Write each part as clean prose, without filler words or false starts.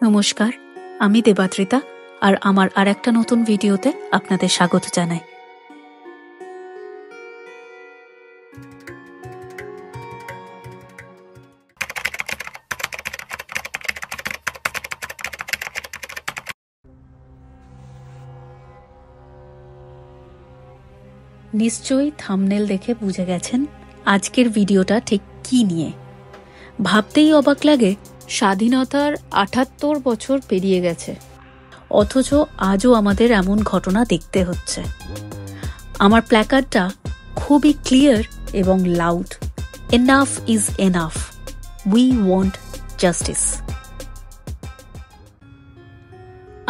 নমস্কার, আমি দেবাদ্রিতা আর আমার আরেকটা নতুন ভিডিওতে আপনাদের স্বাগত জানাই। নিশ্চয়ই থাম্বনেল দেখে বুঝে গেছেন আজকের ভিডিওটা ঠিক কি নিয়ে। ভাবতেই অবাক লাগে, স্বাধীনতার ৭৮ বছর পেরিয়ে গেছে, অথচ আজও আমাদের এমন ঘটনা দেখতে হচ্ছে। আমার প্ল্যাকার্ডটা খুবই ক্লিয়ার এবং loud. Enough is enough, we want justice.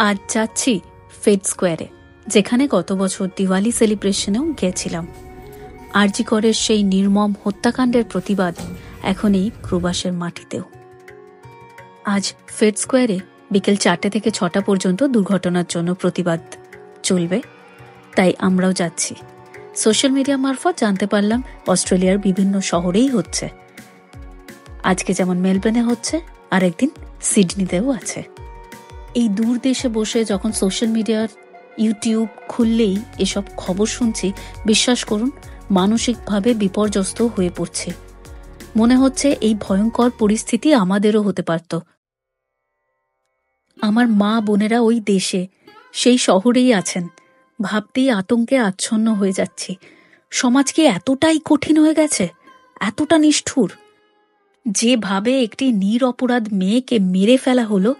আজ যাচ্ছি ফেড স্কোয়ারে, যেখানে গত বছর দিওয়ালি সেলিব্রেশনেও গেছিলাম। আরজি করের সেই নির্মম হত্যাকাণ্ডের প্রতিবাদ এখন এই প্রবাসের মাটিতেও। আজ ফেড স্কোয়ারে বিকেল ৪টে থেকে ৬টা পর্যন্ত দুর্ঘটনার জন্য প্রতিবাদ চলবে, তাই আমরাও যাচ্ছি। সোশ্যাল মিডিয়া মারফত জানতে পারলাম অস্ট্রেলিয়ার বিভিন্ন শহরেই হচ্ছে। আজকে যেমন মেলবোর্নে হচ্ছে, আরেকদিন সিডনিতেও আছে। এই দূর দেশে বসে যখন সোশ্যাল মিডিয়ার ইউটিউব খুললেই এসব খবর শুনছি, বিশ্বাস করুন মানসিকভাবে বিপর্যস্ত হয়ে পড়ছে। মনে হচ্ছে এই ভয়ঙ্কর পরিস্থিতি আমাদেরও হতে পারত। আমার মা বোনেরা ওই দেশে, সেই শহরেই আছেন। ভাবতেই আতঙ্কে আচ্ছন্ন হয়ে যাচ্ছি। সমাজ কি এতটাই কঠিন হয়ে গেছে, এতটা নিষ্ঠুর? যেভাবে একটি নিরপরাধ মেয়েকে মেরে ফেলা হলো,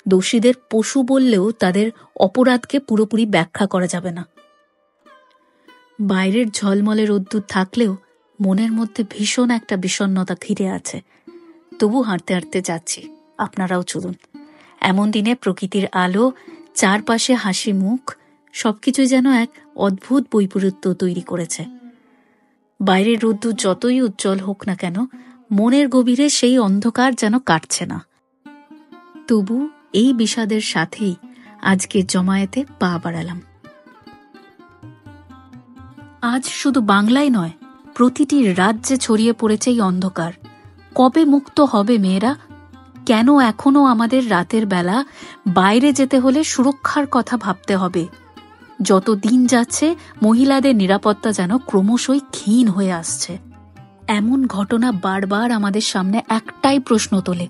দোষীদের পশু বললেও তাদের অপরাধকে পুরোপুরি ব্যাখ্যা করা যাবে না। বাইরের ঝলমলে রোদ্দুর থাকলেও মনের মধ্যে ভীষণ একটা বিষণ্ণতা ঘিরে আছে। তবু হাঁটতে হাঁটতে যাচ্ছি, আপনারাও চলুন। এমন দিনে প্রকৃতির আলো, চারপাশে হাসি মুখ, সবকিছুই যেন এক অদ্ভুত বৈপরীত্য তৈরি করেছে। বাইরের রোদ্দুর যতই উজ্জ্বল হোক না কেন, মনের গভীরে সেই অন্ধকার যেন কাটছে না। তবু এই বিষাদের সাথেই আজকে জমায়েতে পা বাড়ালাম। আজ শুধু বাংলায় নয়, প্রতিটি রাজ্যে ছড়িয়ে পড়েছে এই অন্ধকার। কবে মুক্ত হবে মেয়েরা? কেন এখনো আমাদের রাতের বেলা বাইরে যেতে হলে সুরক্ষার কথা ভাবতে হবে? যত দিন যাচ্ছে মহিলাদের নিরাপত্তা যেন ক্রমশই ক্ষীণ হয়ে আসছে। এমন ঘটনা বারবার আমাদের সামনে একটাই প্রশ্ন তোলে,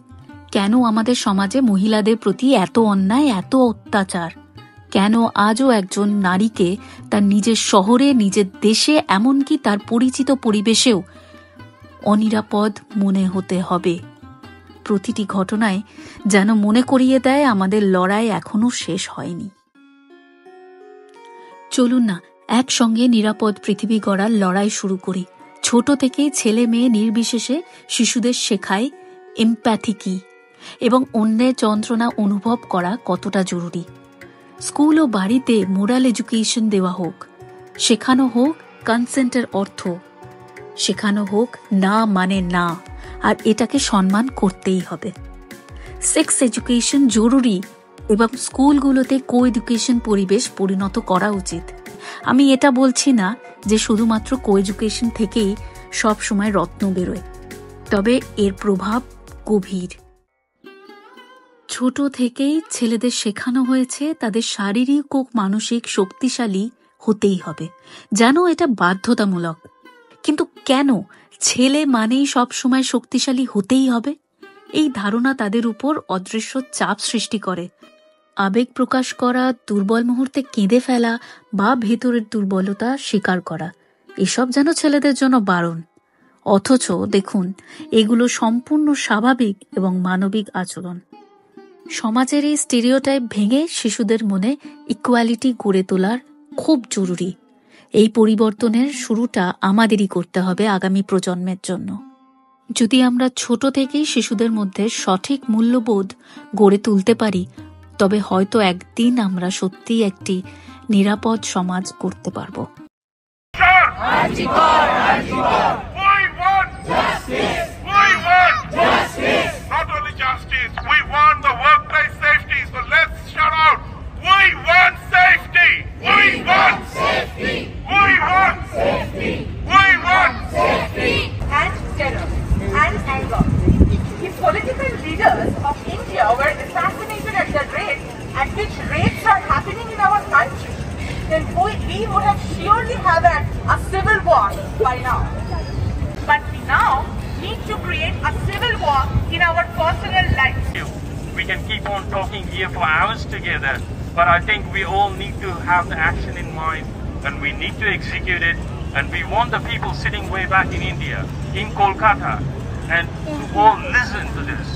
কেন আমাদের সমাজে মহিলাদের প্রতি এত অন্যায়, এত অত্যাচার? কেন আজও একজন নারীকে তার নিজের শহরে, নিজের দেশে, এমনকি তার পরিচিত পরিবেশেও অনিরাপদ মনে হতে হবে? প্রতিটি ঘটনায় যেন মনে করিয়ে দেয় আমাদের লড়াই এখনো শেষ হয়নি। চলুন না একসঙ্গে নিরাপদ পৃথিবী গড়ার লড়াই শুরু করি। ছোট থেকেই ছেলে মেয়ে নির্বিশেষে শিশুদের শেখায় এমপ্যাথি কি এবং অন্যের যন্ত্রণা অনুভব করা কতটা জরুরি। স্কুল ও বাড়িতে মোরাল এডুকেশন দেওয়া হোক, শেখানো হোক কনসেন্টের অর্থ, শেখানো হোক না মানে না, আর এটাকে সম্মান করতেই হবে। সেক্স এডুকেশন জরুরি এবং স্কুলগুলোতে কো এডুকেশন পরিবেশ পরিণত করা উচিত। আমি এটা বলছি না যে শুধুমাত্র কো এডুকেশন থেকেই সব সময় রত্ন বেরোয়, তবে এর প্রভাব গভীর। ছোট থেকেই ছেলেদের শেখানো হয়েছে তাদের শারীরিক ও মানসিক শক্তিশালী হতেই হবে, যেন এটা বাধ্যতামূলক। কিন্তু কেন ছেলে মানেই সব সময় শক্তিশালী হতেই হবে? এই ধারণা তাদের উপর অদৃশ্য চাপ সৃষ্টি করে। আবেগ প্রকাশ করা, দুর্বল মুহূর্তে কেঁদে ফেলা বা ভেতরের দুর্বলতা স্বীকার করা, এসব যেন ছেলেদের জন্য বারণ। অথচ দেখুন, এগুলো সম্পূর্ণ স্বাভাবিক এবং মানবিক আচরণ। সমাজের এই স্টেরিওটাইপ ভেঙে শিশুদের মনে ইকুয়ালিটি গড়ে তোলার খুব জরুরি। এই পরিবর্তনের শুরুটা আমাদেরই করতে হবে আগামী প্রজন্মের জন্য। যদি আমরা ছোট থেকেই শিশুদের মধ্যে সঠিক মূল্যবোধ গড়ে তুলতে পারি, তবে হয়তো একদিন আমরা সত্যিই একটি নিরাপদ সমাজ করতে পারব। Political leaders of India were assassinated at which rates are happening in our country, then we would have surely had a civil war by now. But we now need to create a civil war in our personal lives. We can keep on talking here for hours together, but I think we all need to have the action in mind and we need to execute it. And we want the people sitting way back in India, in Kolkata, and to all listen to this.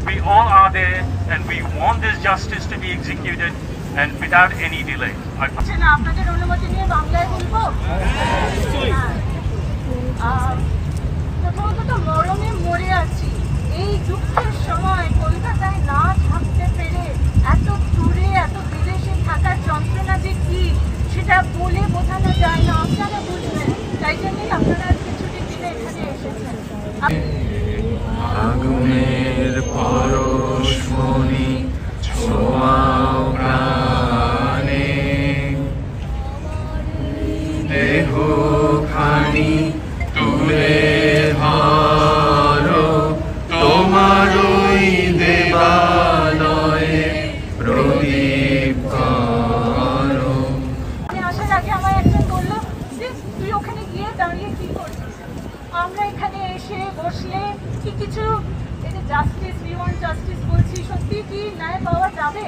We all are there and we want this justice to be executed and without any delay. এই দুঃখের সময় কলকাতায় না থাকতে পেরে এত দূরে এত বিদেশে থাকার যন্ত্রণা যে কি সেটা বলে বোঝানো যায় না, আপনারা বুঝবেন। তাই জন্যই আপনারা আজকে ছুটির দিনে এখানে এসেছেন। আগুনের পরশমণি ছোঁয়াও প্রাণে, দেহখানি তুলে ধরো তোমার ওই দেবালয়ে প্রদীপ করো। আসার আগে আমার একজন বললো যে তুই ওখানে গিয়ে দাঁড়িয়ে কি করছিস? আমরা এখানে এসে বসলে কি কিছু জাস্টিস, উই ওয়ান্ট জাস্টিস বলছি, সত্যি কি ন্যায় পাওয়া যাবে?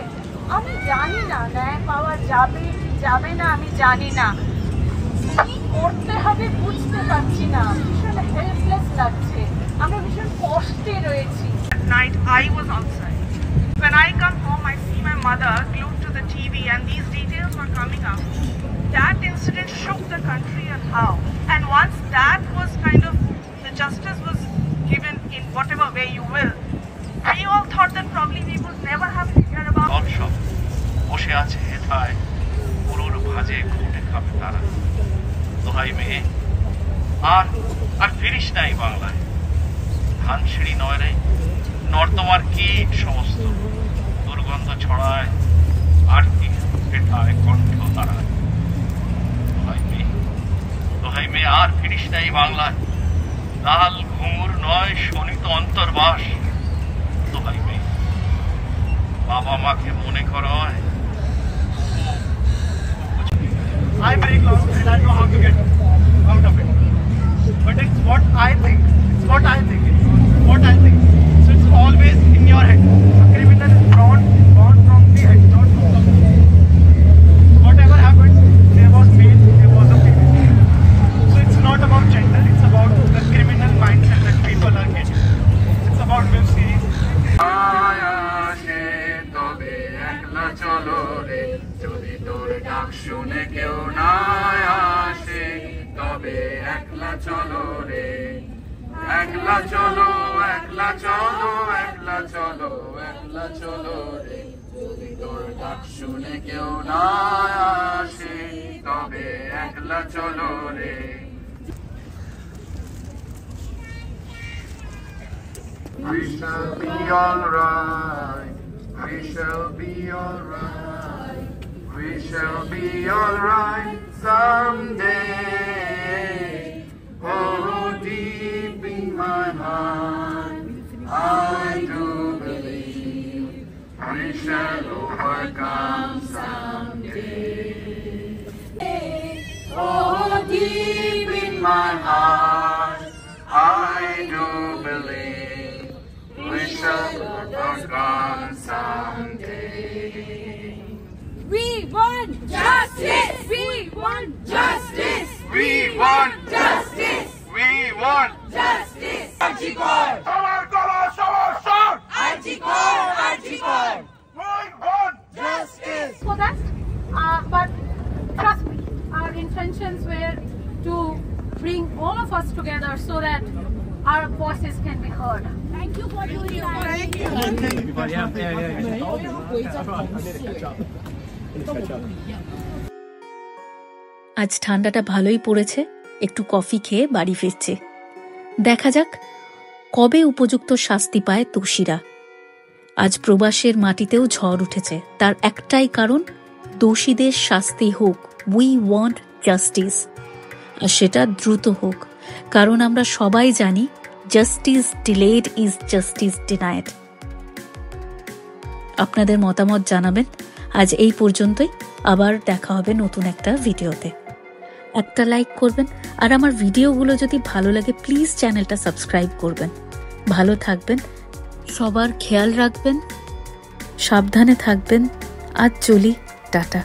আমি জানি না ন্যায় পাওয়া যাবে কি যাবে না, আমি জানি না। কি করতে হবে বুঝতে পারছি না, ভীষণ হেল্পলেস লাগছে, আমরা ভীষণ কষ্টে রয়েছি। At night I was outside. When I come home I see my mother glued to the TV and these details were coming up. That incident shook the country and how. And once that was kind of, the justice was given in whatever way you will, we all thought that probably we would never have to hear about সব বসে আছে হেথায় পুরোর ভাজে ঘুটে খাবে তারা। দোহাই মেয়ে আর ফিরিস নাই বাংলায়, ধান সিঁড়ি নয় রে নর্দমার কীট সমস্ত দুর্গন্ধ ছড়ায় আরতি হেঠায় কণ্ঠ তারায়। দোহাই মেয়ে আর ফিরিস নাই বাংলায়, লাল ঘুঙুর নয় শোনিত অন্তর্বাস। দোহাই মেয়ে বাবা মাকে মনে করয়। I break laws and I know how to get out of it. But it's what I think. It's what I think. It's what I think. So it's always in your head. A criminal is born from the head, not from the head. Whatever happened, there was male, there was a female. So it's not about gender. It's about the criminal mindset that people are getting. It's about web series. তবে একলা চলো রে, যদি তোর ডাক শুনে কেউ না আসে, তবে একলা চলো রে, একলা চলো, একলা চলো, একলা চলো, একলা চলো রে, যদি তোর ডাক শুনে কেউ না আসে, তবে একলা চলো রে। We shall be alright, we shall be alright, we shall be alright someday. Oh, deep in my heart, I do believe we shall overcome someday. Oh, deep in my heart, I do believe we shall overcome someday. We want justice! We want justice! We want justice! We want Justice! Arjikor! সবার গলা সবার স্বর। Arjikor! Arjikor! We want Justice! For that, but trust me, our intentions were to bring all of us together so that our voices can be heard. Thank you for doing that. Thank you. আজ ঠান্ডাটা ভালোই পড়েছে, একটু coffee খেয়ে বাড়ি ফিরছে। দেখা যাক কবে উপযুক্ত শাস্তি পায় দোষীরা। আজ প্রবাসের মাটিতেও ঝড় উঠেছে, তার একটাই কারণ, দোষীদের শাস্তি হোক। উই ওয়ান্ট জাস্টিস, আর সেটা দ্রুত হোক, কারণ আমরা সবাই জানি justice delayed is justice denied. আপনাদের মতামত জানাবেন আজ এই পর্যন্তই, আবার দেখা হবে নতুন একটা ভিডিওতে। একটা লাইক করবেন, আর আমার ভিডিওগুলো যদি ভালো লাগে প্লিজ চ্যানেলটা সাবস্ক্রাইব করবেন। ভালো থাকবেন, সবার খেয়াল রাখবেন, সাবধানে থাকবেন। আজ চলি, টাটা।